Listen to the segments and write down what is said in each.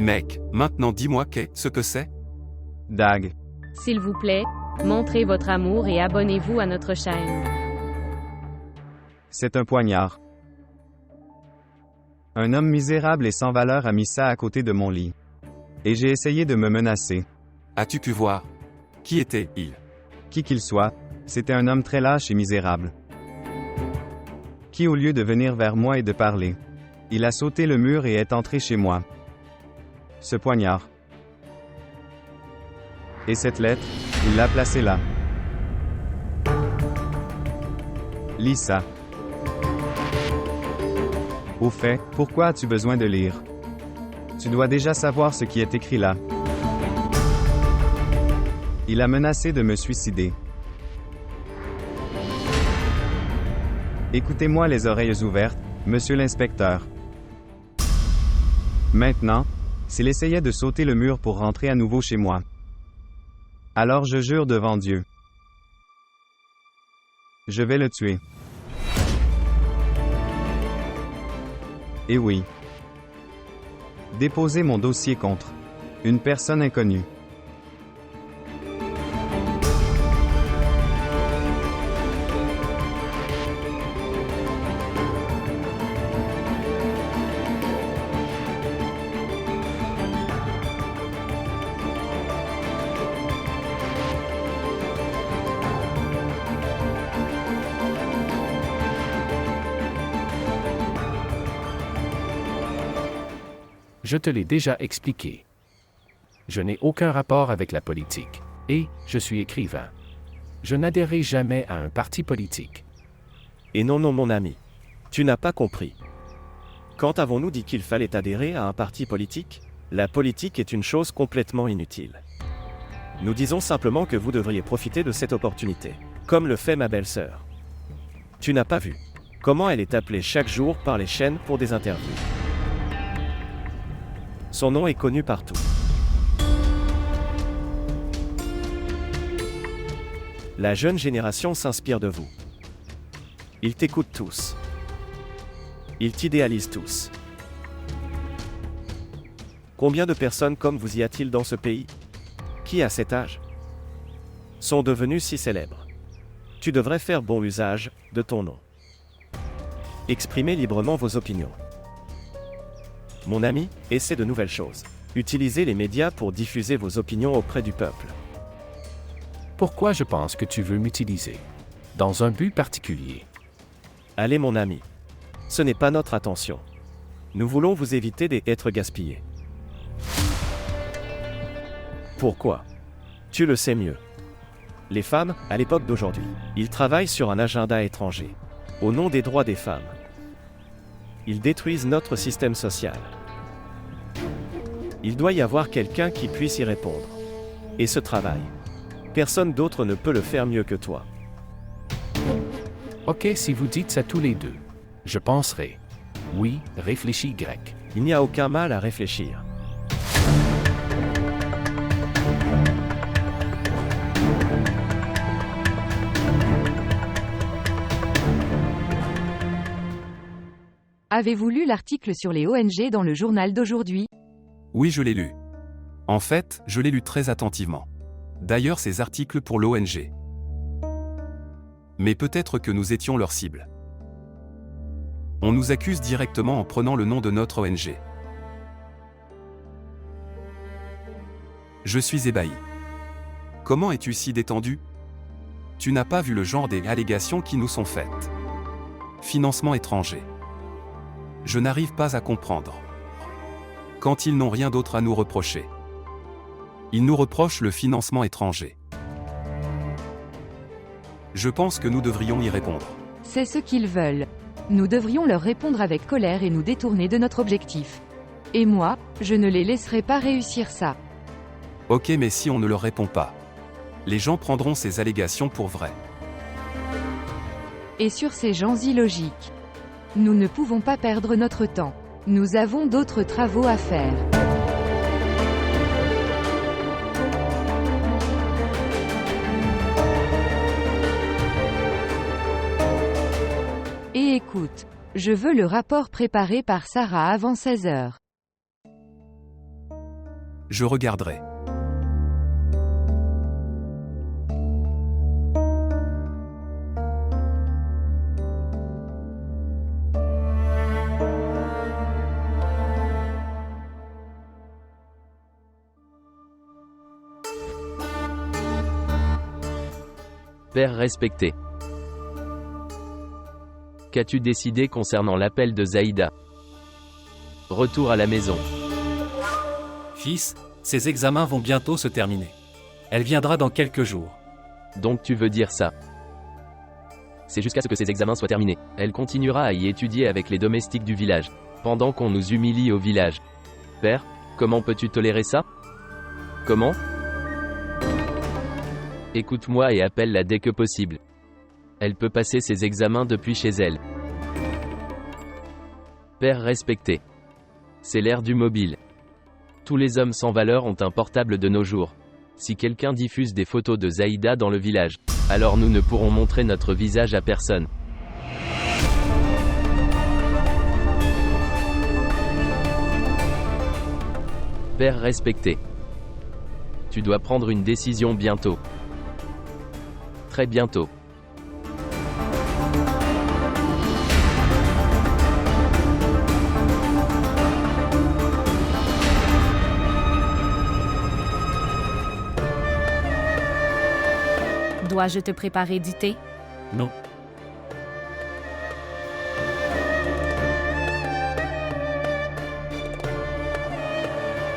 Mec, maintenant dis-moi ce que c'est? Dag. S'il vous plaît, montrez votre amour et abonnez-vous à notre chaîne. C'est un poignard. Un homme misérable et sans valeur a mis ça à côté de mon lit. Et j'ai essayé de me menacer. As-tu pu voir? Qui était-il? Qui qu'il soit, c'était un homme très lâche et misérable. Qui, au lieu de venir vers moi et de parler, il a sauté le mur et est entré chez moi. Ce poignard. Et cette lettre, il l'a placée là. Lis ça. Au fait, pourquoi as-tu besoin de lire? Tu dois déjà savoir ce qui est écrit là. Il a menacé de me suicider. Écoutez-moi les oreilles ouvertes, monsieur l'inspecteur. Maintenant, s'il essayait de sauter le mur pour rentrer à nouveau chez moi, alors je jure devant Dieu, je vais le tuer. Et oui. Déposez mon dossier contre une personne inconnue. Je te l'ai déjà expliqué. Je n'ai aucun rapport avec la politique, et je suis écrivain. Je n'adhérerai jamais à un parti politique. Et non, mon ami. Tu n'as pas compris. Quand avons-nous dit qu'il fallait adhérer à un parti politique? La politique est une chose complètement inutile. Nous disons simplement que vous devriez profiter de cette opportunité, comme le fait ma belle-sœur. Tu n'as pas vu comment elle est appelée chaque jour par les chaînes pour des interviews. Son nom est connu partout. La jeune génération s'inspire de vous. Ils t'écoutent tous. Ils t'idéalisent tous. Combien de personnes comme vous y a-t-il dans ce pays? Qui à cet âge sont devenus si célèbres? Tu devrais faire bon usage de ton nom. Exprimez librement vos opinions. Mon ami, essaie de nouvelles choses. Utilisez les médias pour diffuser vos opinions auprès du peuple. Pourquoi je pense que tu veux m'utiliser? Dans un but particulier. Allez mon ami. Ce n'est pas notre attention. Nous voulons vous éviter d'être gaspillés. Pourquoi? Tu le sais mieux. Les femmes, à l'époque d'aujourd'hui, ils travaillent sur un agenda étranger. Au nom des droits des femmes. Ils détruisent notre système social. Il doit y avoir quelqu'un qui puisse y répondre. Et ce travail, personne d'autre ne peut le faire mieux que toi. Ok, si vous dites ça tous les deux, je penserai. Oui, réfléchis grec. Il n'y a aucun mal à réfléchir. Avez-vous lu l'article sur les ONG dans le journal d'aujourd'hui? Oui, je l'ai lu. En fait, je l'ai lu très attentivement. D'ailleurs, ces articles pour l'ONG. Mais peut-être que nous étions leur cible. On nous accuse directement en prenant le nom de notre ONG. Je suis ébahi. Comment es-tu si détendu? Tu n'as pas vu le genre des allégations qui nous sont faites. Financement étranger. Je n'arrive pas à comprendre. Quand ils n'ont rien d'autre à nous reprocher. Ils nous reprochent le financement étranger. Je pense que nous devrions y répondre. C'est ce qu'ils veulent. Nous devrions leur répondre avec colère et nous détourner de notre objectif. Et moi, je ne les laisserai pas réussir ça. Ok, mais si on ne leur répond pas, les gens prendront ces allégations pour vraies. Et sur ces gens illogiques. Nous ne pouvons pas perdre notre temps. Nous avons d'autres travaux à faire. Et écoute, je veux le rapport préparé par Sarah avant 16 heures. Je regarderai. Père respecté. Qu'as-tu décidé concernant l'appel de Zaïda? Retour à la maison. Fils, ses examens vont bientôt se terminer. Elle viendra dans quelques jours. Donc tu veux dire ça? C'est jusqu'à ce que ses examens soient terminés. Elle continuera à y étudier avec les domestiques du village, pendant qu'on nous humilie au village. Père, comment peux-tu tolérer ça? Comment? Écoute-moi et appelle-la dès que possible. Elle peut passer ses examens depuis chez elle. Père respecté. C'est l'ère du mobile. Tous les hommes sans valeur ont un portable de nos jours. Si quelqu'un diffuse des photos de Zaïda dans le village, alors nous ne pourrons montrer notre visage à personne. Père respecté. Tu dois prendre une décision bientôt. Très bientôt. Dois-je te préparer du thé? Non.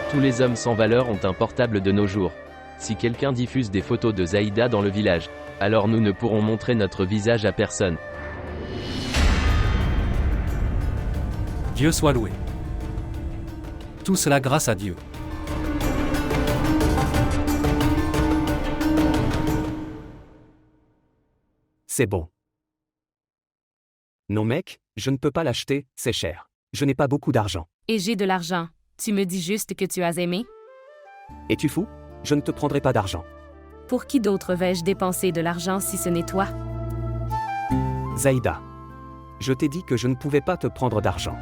Tous les hommes sans valeur ont un portable de nos jours. Si quelqu'un diffuse des photos de Zaïda dans le village, alors nous ne pourrons montrer notre visage à personne. Dieu soit loué. Tout cela grâce à Dieu. C'est bon. Non mec, je ne peux pas l'acheter, c'est cher. Je n'ai pas beaucoup d'argent. Et j'ai de l'argent. Tu me dis juste que tu as aimé? Es-tu fou? Je ne te prendrai pas d'argent. Pour qui d'autre vais-je dépenser de l'argent si ce n'est toi? Zaïda. Je t'ai dit que je ne pouvais pas te prendre d'argent.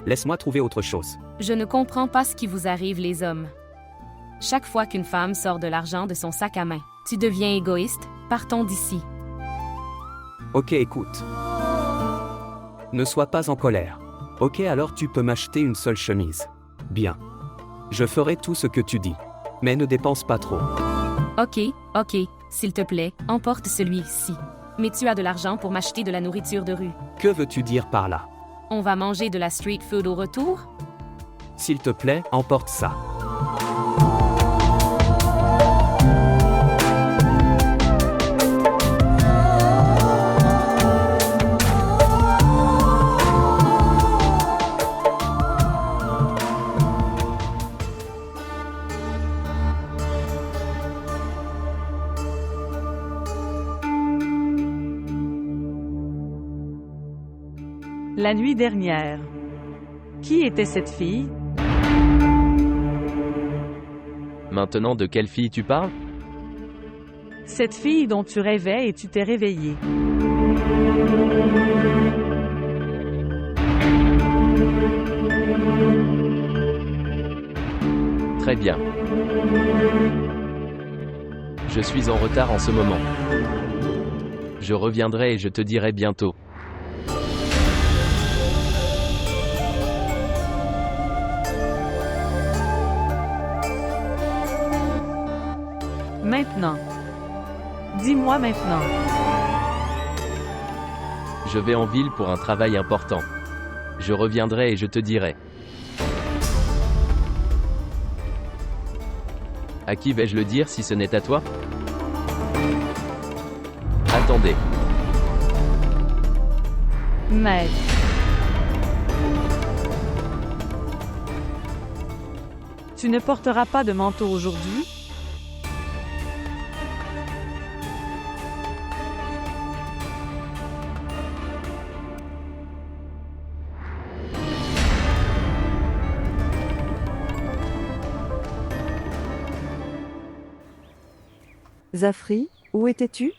Laisse-moi trouver autre chose. Je ne comprends pas ce qui vous arrive les hommes. Chaque fois qu'une femme sort de l'argent de son sac à main, tu deviens égoïste. Partons d'ici. Ok, écoute. Ne sois pas en colère. Ok, alors tu peux m'acheter une seule chemise. Bien. Je ferai tout ce que tu dis. Mais ne dépense pas trop. Ok, s'il te plaît, emporte celui-ci. Mais tu as de l'argent pour m'acheter de la nourriture de rue. Que veux-tu dire par là? On va manger de la street food au retour? S'il te plaît, emporte ça. La nuit dernière. Qui était cette fille? Maintenant, de quelle fille tu parles? Cette fille dont tu rêvais et tu t'es réveillé. Très bien. Je suis en retard en ce moment. Je reviendrai et je te dirai bientôt. Maintenant. Dis-moi maintenant. Je vais en ville pour un travail important. Je reviendrai et je te dirai. À qui vais-je le dire si ce n'est à toi? Attendez. Maître. Tu ne porteras pas de manteau aujourd'hui? Zafri, où étais-tu?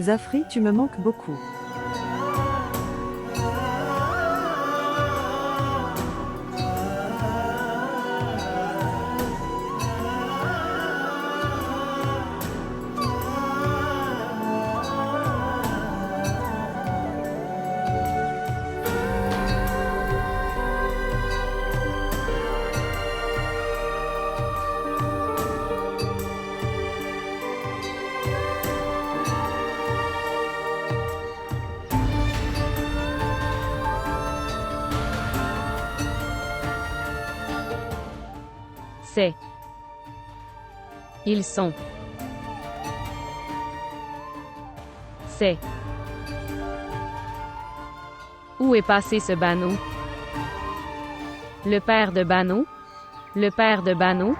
Zafri, tu me manques beaucoup. C'est. Ils sont. C'est. Où est passé ce Bano? Le père de Bano? Le père de Bano?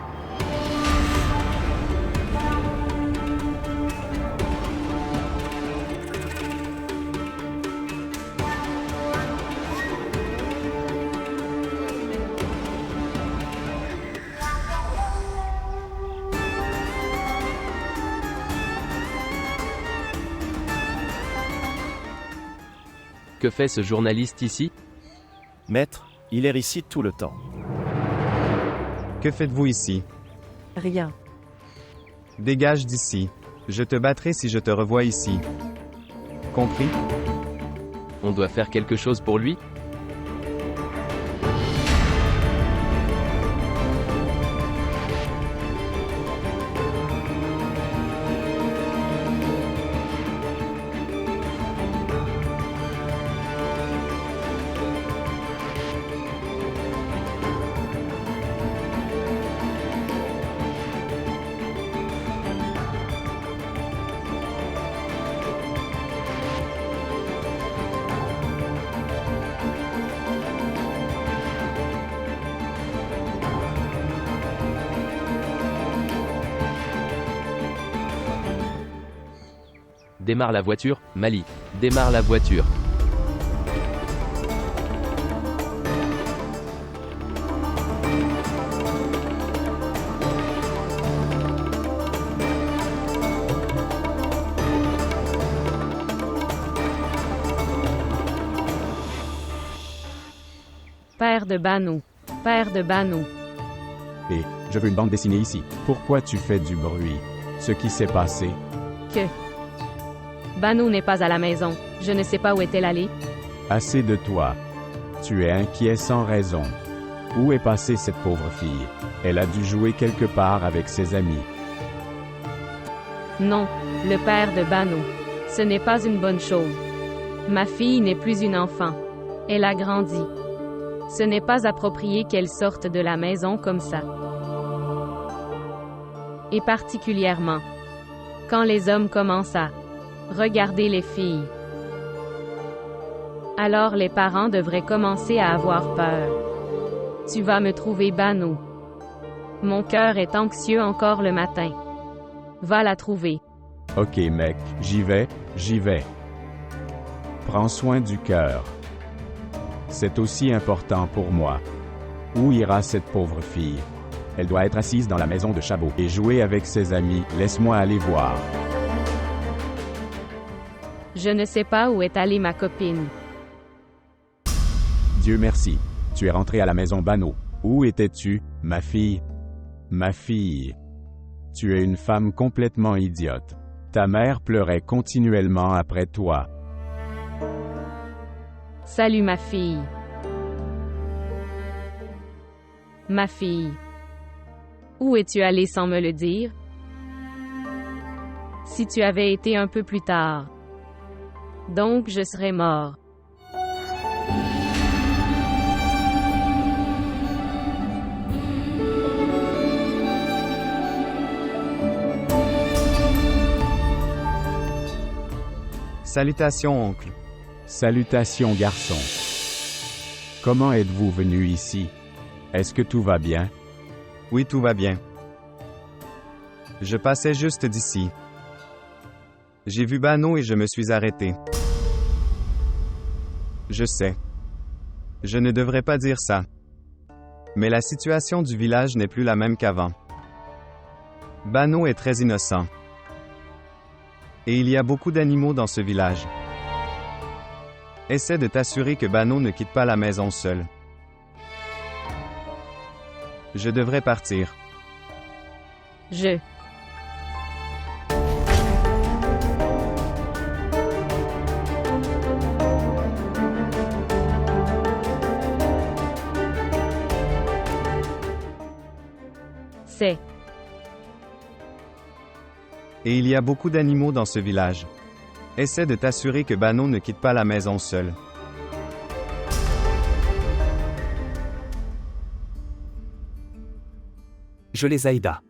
Que fait ce journaliste ici? Maître, il erre ici tout le temps. Que faites-vous ici? Rien. Dégage d'ici. Je te battrai si je te revois ici. Compris? On doit faire quelque chose pour lui? Démarre la voiture, Mali. Démarre la voiture. Père de Bano. Père de Bano. Et, je veux une bande dessinée ici. Pourquoi tu fais du bruit? Ce qui s'est passé? Que. Bano n'est pas à la maison. Je ne sais pas où est-elle allée. Assez de toi. Tu es inquiet sans raison. Où est passée cette pauvre fille? Elle a dû jouer quelque part avec ses amis. Non, le père de Bano. Ce n'est pas une bonne chose. Ma fille n'est plus une enfant. Elle a grandi. Ce n'est pas approprié qu'elle sorte de la maison comme ça. Et particulièrement, quand les hommes commencent à regarder les filles. Alors les parents devraient commencer à avoir peur. Tu vas me trouver Bano. Mon cœur est anxieux encore le matin. Va la trouver. Ok mec, j'y vais. Prends soin du cœur. C'est aussi important pour moi. Où ira cette pauvre fille? Elle doit être assise dans la maison de Chabot et jouer avec ses amis. Laisse-moi aller voir. Je ne sais pas où est allée ma copine. Dieu merci. Tu es rentrée à la maison Bano. Où étais-tu, ma fille? Ma fille. Tu es une femme complètement idiote. Ta mère pleurait continuellement après toi. Salut ma fille. Ma fille. Où es-tu allée sans me le dire? Si tu avais été un peu plus tard. Donc je serais mort. Salutations, oncle. Salutations, garçon. Comment êtes-vous venu ici? Est-ce que tout va bien? Oui, tout va bien. Je passais juste d'ici. J'ai vu Bano et je me suis arrêté. Je sais. Je ne devrais pas dire ça. Mais la situation du village n'est plus la même qu'avant. Bano est très innocent. Et il y a beaucoup d'animaux dans ce village. Essaie de t'assurer que Bano ne quitte pas la maison seul. Je devrais partir. Je. C'est. Et il y a beaucoup d'animaux dans ce village. Essaie de t'assurer que Bano ne quitte pas la maison seul. Je les Zaïda.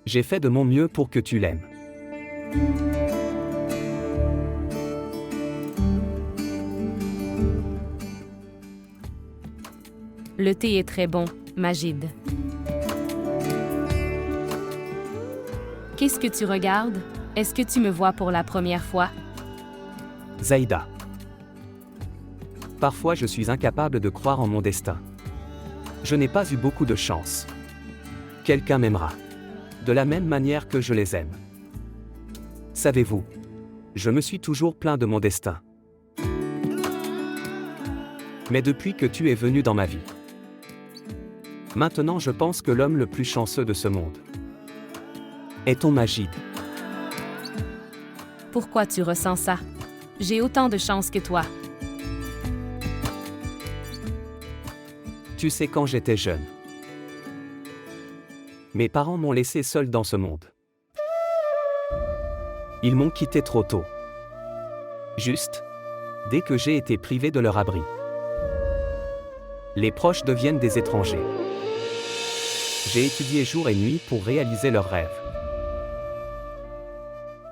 J'ai fait de mon mieux pour que tu l'aimes. Le thé est très bon, Majid. Qu'est-ce que tu regardes? Est-ce que tu me vois pour la première fois? Zaïda. Parfois je suis incapable de croire en mon destin. Je n'ai pas eu beaucoup de chance. Quelqu'un m'aimera. De la même manière que je les aime. Savez-vous, je me suis toujours plaint de mon destin. Mais depuis que tu es venu dans ma vie, maintenant je pense que l'homme le plus chanceux de ce monde est ton Majid. Pourquoi tu ressens ça? J'ai autant de chance que toi. Tu sais, quand j'étais jeune, mes parents m'ont laissé seul dans ce monde. Ils m'ont quitté trop tôt. Juste, dès que j'ai été privé de leur abri. Les proches deviennent des étrangers. J'ai étudié jour et nuit pour réaliser leurs rêves.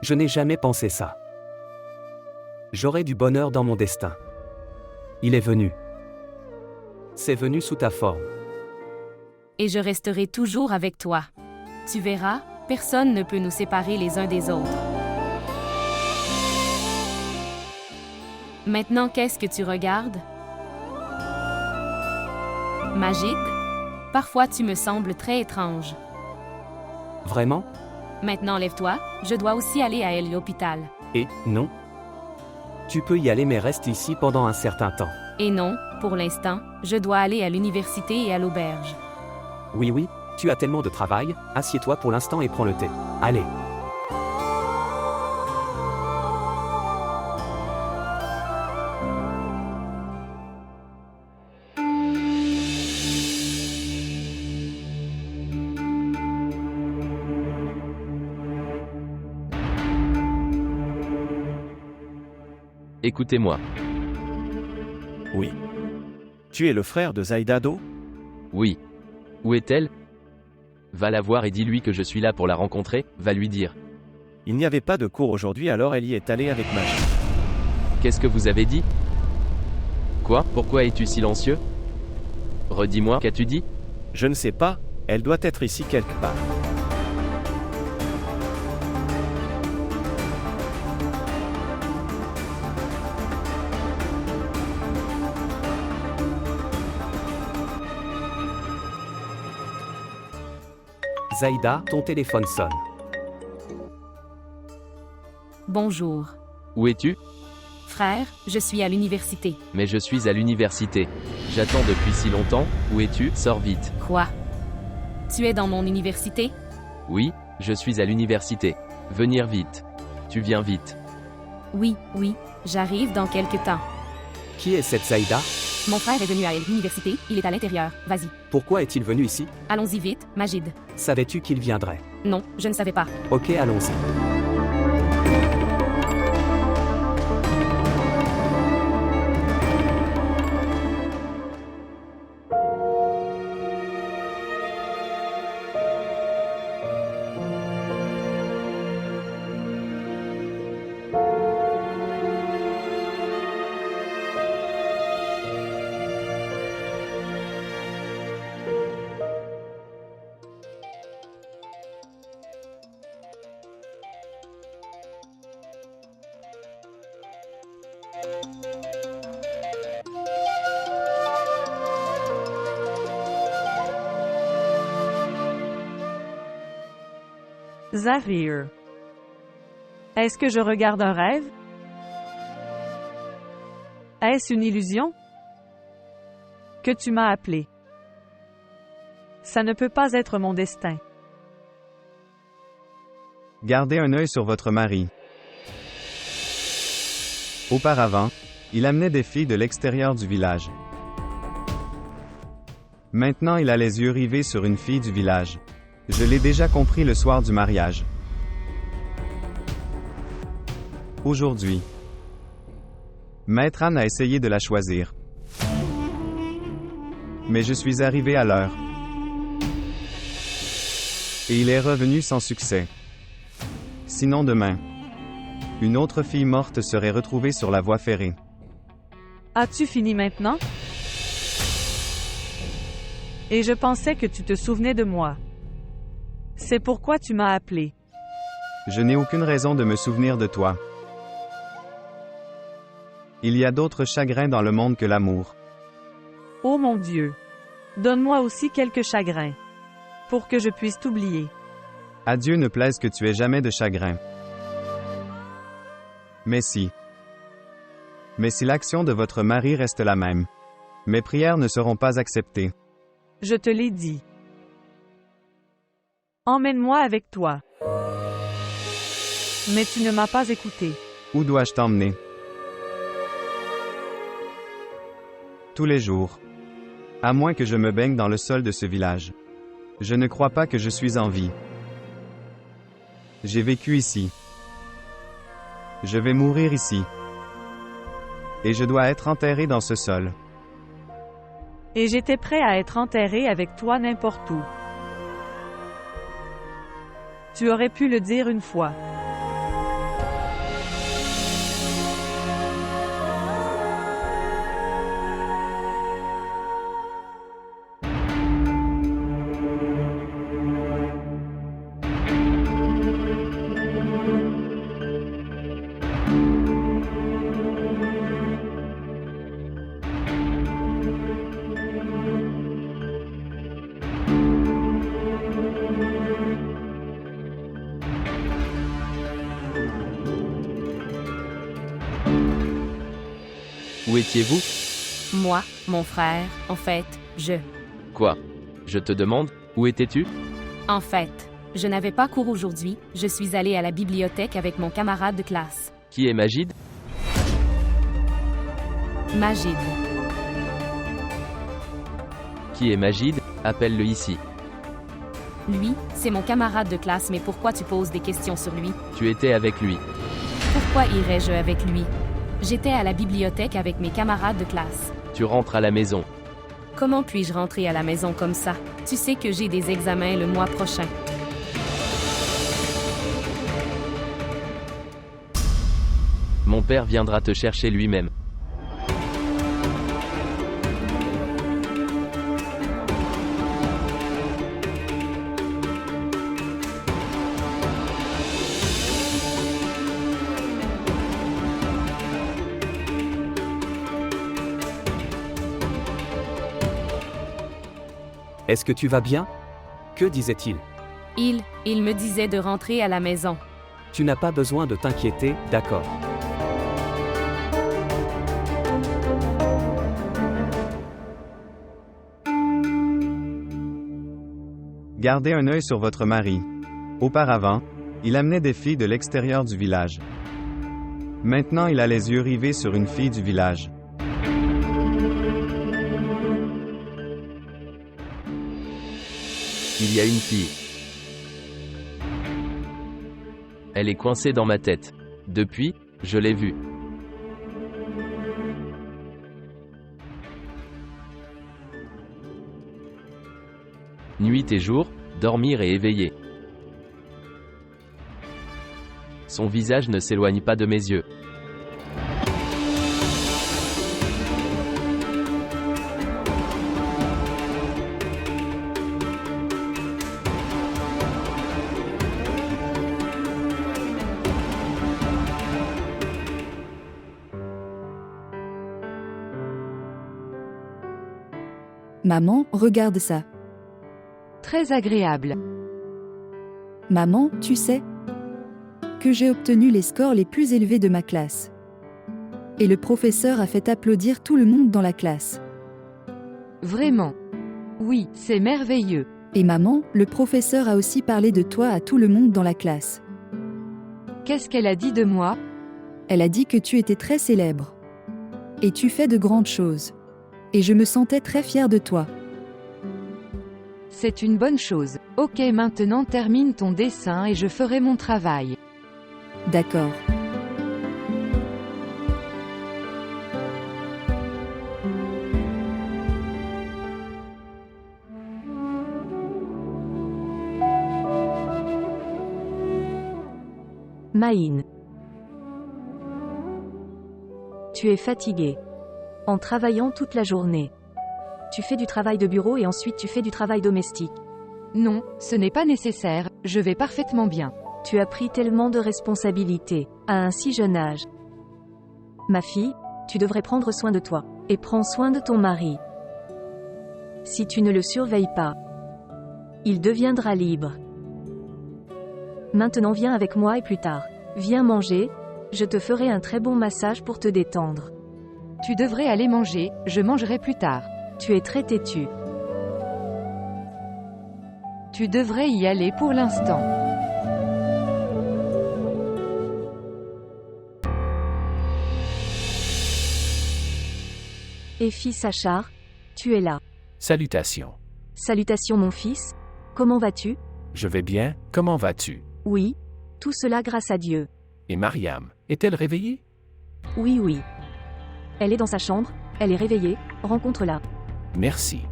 Je n'ai jamais pensé ça. J'aurai du bonheur dans mon destin. Il est venu. C'est venu sous ta forme. Et je resterai toujours avec toi. Tu verras, personne ne peut nous séparer les uns des autres. Maintenant, qu'est-ce que tu regardes? Majid? Parfois tu me sembles très étrange. Vraiment? Maintenant lève-toi, je dois aussi aller à l'hôpital. Et non? Tu peux y aller mais reste ici pendant un certain temps. Et non, pour l'instant, je dois aller à l'université et à l'auberge. Oui, tu as tellement de travail, assieds-toi pour l'instant et prends le thé. Allez. Écoutez-moi. Oui. Tu es le frère de Zaïda Do? Oui. Où est-elle? Va la voir et dis-lui que je suis là pour la rencontrer, va lui dire. Il n'y avait pas de cours aujourd'hui, alors elle y est allée avec Majid. Qu'est-ce que vous avez dit? Quoi? Pourquoi es-tu silencieux? Redis-moi, qu'as-tu dit? Je ne sais pas, elle doit être ici quelque part. Zaïda, ton téléphone sonne. Bonjour. Où es-tu? Frère, je suis à l'université. Mais je suis à l'université. J'attends depuis si longtemps, où es-tu? Sors vite. Quoi? Tu es dans mon université? Oui, je suis à l'université. Venir vite. Tu viens vite. Oui, j'arrive dans quelque temps. Qui est cette Zaïda? Mon frère est venu à l'université, il est à l'intérieur, vas-y. Pourquoi est-il venu ici? Allons-y vite, Majid. Savais-tu qu'il viendrait? Non, je ne savais pas. Ok, allons-y. Zahir. Est-ce que je regarde un rêve? Est-ce une illusion? Que tu m'as appelé. Ça ne peut pas être mon destin. Gardez un œil sur votre mari. Auparavant, il amenait des filles de l'extérieur du village. Maintenant, il a les yeux rivés sur une fille du village. Je l'ai déjà compris le soir du mariage. Aujourd'hui, Maître Anne a essayé de la choisir. Mais je suis arrivé à l'heure. Et il est revenu sans succès. Sinon demain, une autre fille morte serait retrouvée sur la voie ferrée. As-tu fini maintenant? Et je pensais que tu te souvenais de moi. C'est pourquoi tu m'as appelé. Je n'ai aucune raison de me souvenir de toi. Il y a d'autres chagrins dans le monde que l'amour. Oh mon Dieu! Donne-moi aussi quelques chagrins. Pour que je puisse t'oublier. À Dieu ne plaise que tu aies jamais de chagrin. Mais si l'action de votre mari reste la même, mes prières ne seront pas acceptées. Je te l'ai dit. Emmène-moi avec toi. Mais tu ne m'as pas écouté. Où dois-je t'emmener? Tous les jours. À moins que je me baigne dans le sol de ce village. Je ne crois pas que je suis en vie. J'ai vécu ici. Je vais mourir ici. Et je dois être enterré dans ce sol. Et j'étais prêt à être enterré avec toi n'importe où. Tu aurais pu le dire une fois. Où étiez-vous? Moi, mon frère, en fait, Quoi? Je te demande, où étais-tu? En fait, je n'avais pas cours aujourd'hui, je suis allée à la bibliothèque avec mon camarade de classe. Qui est Magid? Magid. Qui est Magid? Appelle-le ici. Lui, c'est mon camarade de classe, mais pourquoi tu poses des questions sur lui? Tu étais avec lui. Pourquoi irais-je avec lui? J'étais à la bibliothèque avec mes camarades de classe. Tu rentres à la maison. Comment puis-je rentrer à la maison comme ça? Tu sais que j'ai des examens le mois prochain. Mon père viendra te chercher lui-même. Est-ce que tu vas bien? Que disait-il? Il me disait de rentrer à la maison. Tu n'as pas besoin de t'inquiéter, d'accord. Gardez un œil sur votre mari. Auparavant, il amenait des filles de l'extérieur du village. Maintenant, il a les yeux rivés sur une fille du village. Il y a une fille. Elle est coincée dans ma tête. Depuis, je l'ai vue. Nuit et jour, dormir et éveiller. Son visage ne s'éloigne pas de mes yeux. Maman, regarde ça. Très agréable. Maman, tu sais, que j'ai obtenu les scores les plus élevés de ma classe. Et le professeur a fait applaudir tout le monde dans la classe. Vraiment. Oui, c'est merveilleux. Et maman, le professeur a aussi parlé de toi à tout le monde dans la classe. Qu'est-ce qu'elle a dit de moi? Elle a dit que tu étais très célèbre. Et tu fais de grandes choses. Et je me sentais très fière de toi. C'est une bonne chose. Ok, maintenant termine ton dessin et je ferai mon travail. D'accord. Maïn. Tu es fatigué. En travaillant toute la journée. Tu fais du travail de bureau et ensuite tu fais du travail domestique. Non, ce n'est pas nécessaire, je vais parfaitement bien. Tu as pris tellement de responsabilités, à un si jeune âge. Ma fille, tu devrais prendre soin de toi, et prends soin de ton mari. Si tu ne le surveilles pas, il deviendra libre. Maintenant viens avec moi et plus tard. Viens manger, je te ferai un très bon massage pour te détendre. Tu devrais aller manger, je mangerai plus tard. Tu es très têtu. Tu devrais y aller pour l'instant. Et fils Achar, tu es là. Salutations. Salutations mon fils, comment vas-tu? Je vais bien, comment vas-tu? Oui, tout cela grâce à Dieu. Et Mariam, est-elle réveillée? Oui, oui. Elle est dans sa chambre, elle est réveillée, rencontre-la. Merci.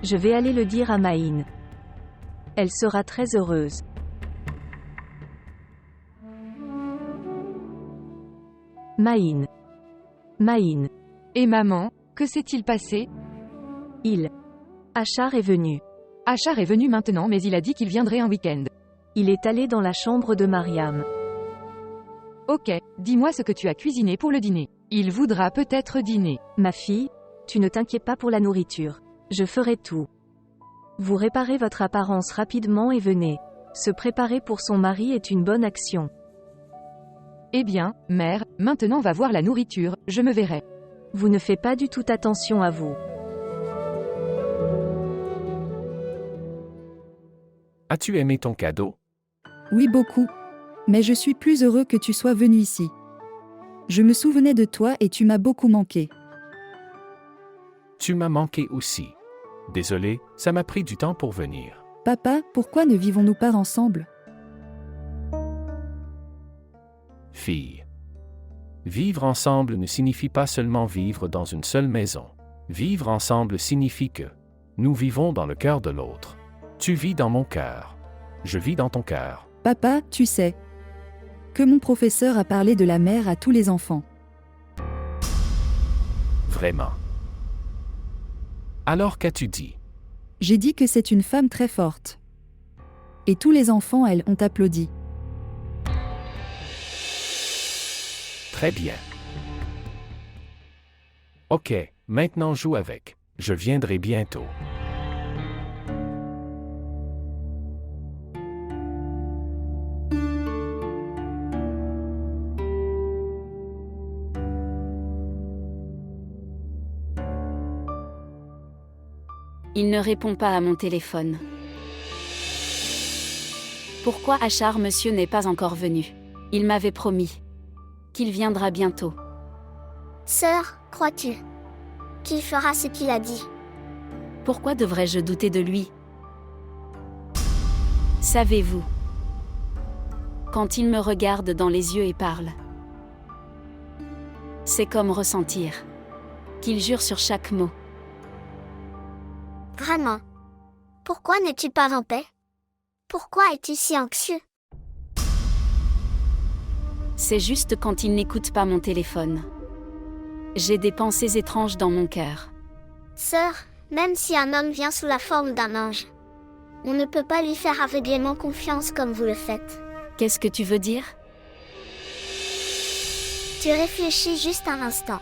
Je vais aller le dire à Maïn. Elle sera très heureuse. Maïn. Maïn. Et maman, que s'est-il passé? Achar est venu. Achar est venu maintenant mais il a dit qu'il viendrait un week-end. Il est allé dans la chambre de Mariam. Ok, dis-moi ce que tu as cuisiné pour le dîner. Il voudra peut-être dîner. Ma fille, tu ne t'inquiètes pas pour la nourriture. Je ferai tout. Vous réparez votre apparence rapidement et venez. Se préparer pour son mari est une bonne action. Eh bien, mère, maintenant va voir la nourriture, je me verrai. Vous ne faites pas du tout attention à vous. As-tu aimé ton cadeau? Oui, beaucoup. Mais je suis plus heureux que tu sois venu ici. Je me souvenais de toi et tu m'as beaucoup manqué. Tu m'as manqué aussi. Désolé, ça m'a pris du temps pour venir. Papa, pourquoi ne vivons-nous pas ensemble? Fille. Vivre ensemble ne signifie pas seulement vivre dans une seule maison. Vivre ensemble signifie que nous vivons dans le cœur de l'autre. Tu vis dans mon cœur. Je vis dans ton cœur. Papa, tu sais que mon professeur a parlé de la mère à tous les enfants. Vraiment. Alors qu'as-tu dit? J'ai dit que c'est une femme très forte. Et tous les enfants, elles, ont applaudi. Très bien. Ok, maintenant joue avec. Je viendrai bientôt. Il ne répond pas à mon téléphone. Pourquoi Achar monsieur n'est pas encore venu? Il m'avait promis qu'il viendra bientôt. Sœur, crois-tu qu'il fera ce qu'il a dit? Pourquoi devrais-je douter de lui? Savez-vous, quand il me regarde dans les yeux et parle, c'est comme ressentir qu'il jure sur chaque mot. Vraiment? Pourquoi n'es-tu pas en paix? Pourquoi es-tu si anxieux? C'est juste quand il n'écoute pas mon téléphone. J'ai des pensées étranges dans mon cœur. Sœur, même si un homme vient sous la forme d'un ange, on ne peut pas lui faire aveuglément confiance comme vous le faites. Qu'est-ce que tu veux dire? Tu réfléchis juste un instant.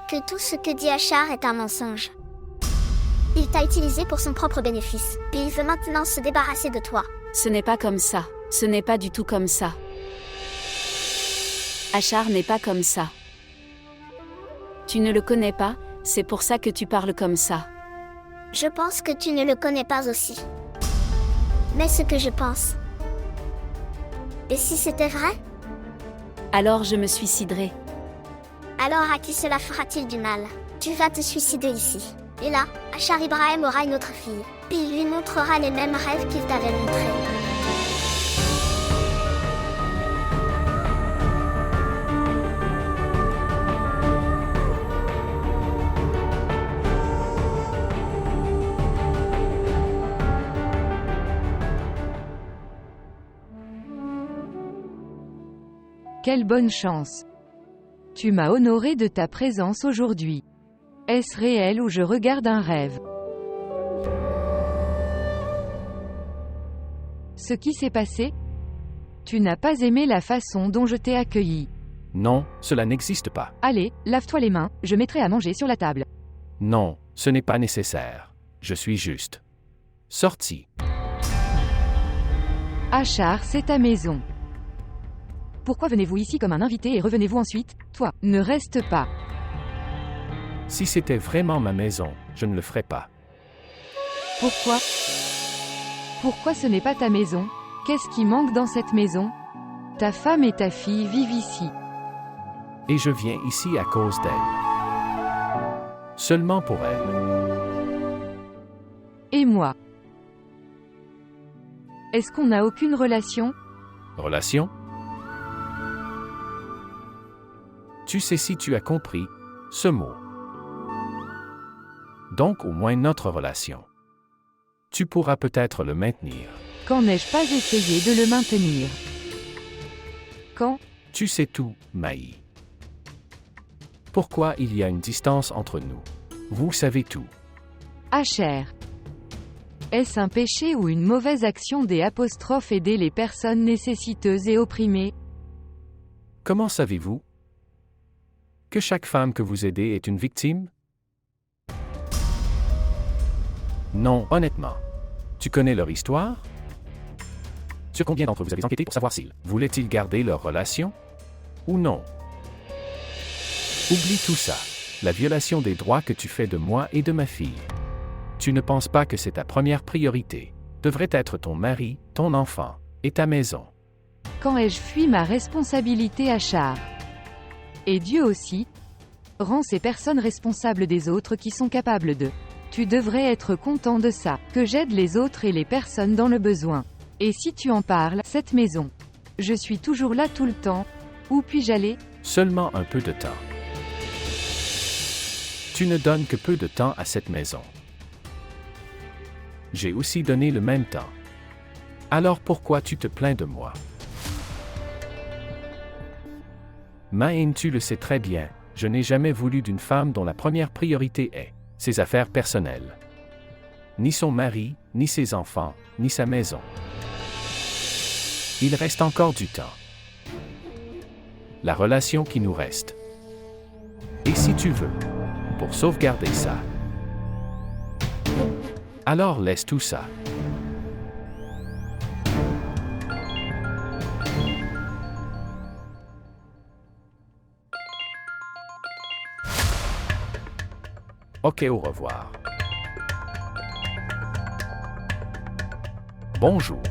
Que tout ce que dit Achar est un mensonge. Il t'a utilisé pour son propre bénéfice. Puis il veut maintenant se débarrasser de toi. Ce n'est pas comme ça. Ce n'est pas du tout comme ça. Achar n'est pas comme ça. Tu ne le connais pas, c'est pour ça que tu parles comme ça. Je pense que tu ne le connais pas aussi. Mais ce que je pense. Et si c'était vrai? Alors je me suiciderai. Alors à qui cela fera-t-il du mal? Tu vas te suicider ici. Et là, Achar Ibrahim aura une autre fille. Puis il lui montrera les mêmes rêves qu'il t'avait montrés. Quelle bonne chance. Tu m'as honoré de ta présence aujourd'hui. Est-ce réel ou je regarde un rêve? Ce qui s'est passé? Tu n'as pas aimé la façon dont je t'ai accueilli. Non, cela n'existe pas. Allez, lave-toi les mains, je mettrai à manger sur la table. Non, ce n'est pas nécessaire. Je suis juste. Sorti. Achar, c'est ta maison. Pourquoi venez-vous ici comme un invité et revenez-vous ensuite? Toi, ne reste pas. Si c'était vraiment ma maison, je ne le ferais pas. Pourquoi? Pourquoi ce n'est pas ta maison? Qu'est-ce qui manque dans cette maison? Ta femme et ta fille vivent ici. Et je viens ici à cause d'elle. Seulement pour elle. Et moi? Est-ce qu'on n'a aucune relation? Relation? Tu sais si tu as compris ce mot. Donc au moins notre relation. Tu pourras peut-être le maintenir. Quand n'ai-je pas essayé de le maintenir? Quand? Tu sais tout, Maï. Pourquoi il y a une distance entre nous? Vous savez tout. Achar. Est-ce un péché ou une mauvaise action d'aider les personnes nécessiteuses et opprimées? Comment savez-vous que chaque femme que vous aidez est une victime? Non, honnêtement. Tu connais leur histoire? Sur combien d'entre vous avez enquêté pour savoir s'ils voulaient-ils garder leur relation? Ou non? Oublie tout ça. La violation des droits que tu fais de moi et de ma fille. Tu ne penses pas que c'est ta première priorité. Devrait être ton mari, ton enfant, et ta maison. Quand ai-je fui ma responsabilité, Achar? Et Dieu aussi rend ces personnes responsables des autres qui sont capables de. Tu devrais être content de ça, que j'aide les autres et les personnes dans le besoin. Et si tu en parles, cette maison. Je suis toujours là tout le temps. Où puis-je aller? Seulement un peu de temps. Tu ne donnes que peu de temps à cette maison. J'ai aussi donné le même temps. Alors pourquoi tu te plains de moi? Maïn, tu le sais très bien, je n'ai jamais voulu d'une femme dont la première priorité est ses affaires personnelles. Ni son mari, ni ses enfants, ni sa maison. Il reste encore du temps. La relation qui nous reste. Et si tu veux, pour sauvegarder ça, alors laisse tout ça. Ok, au revoir. Bonjour.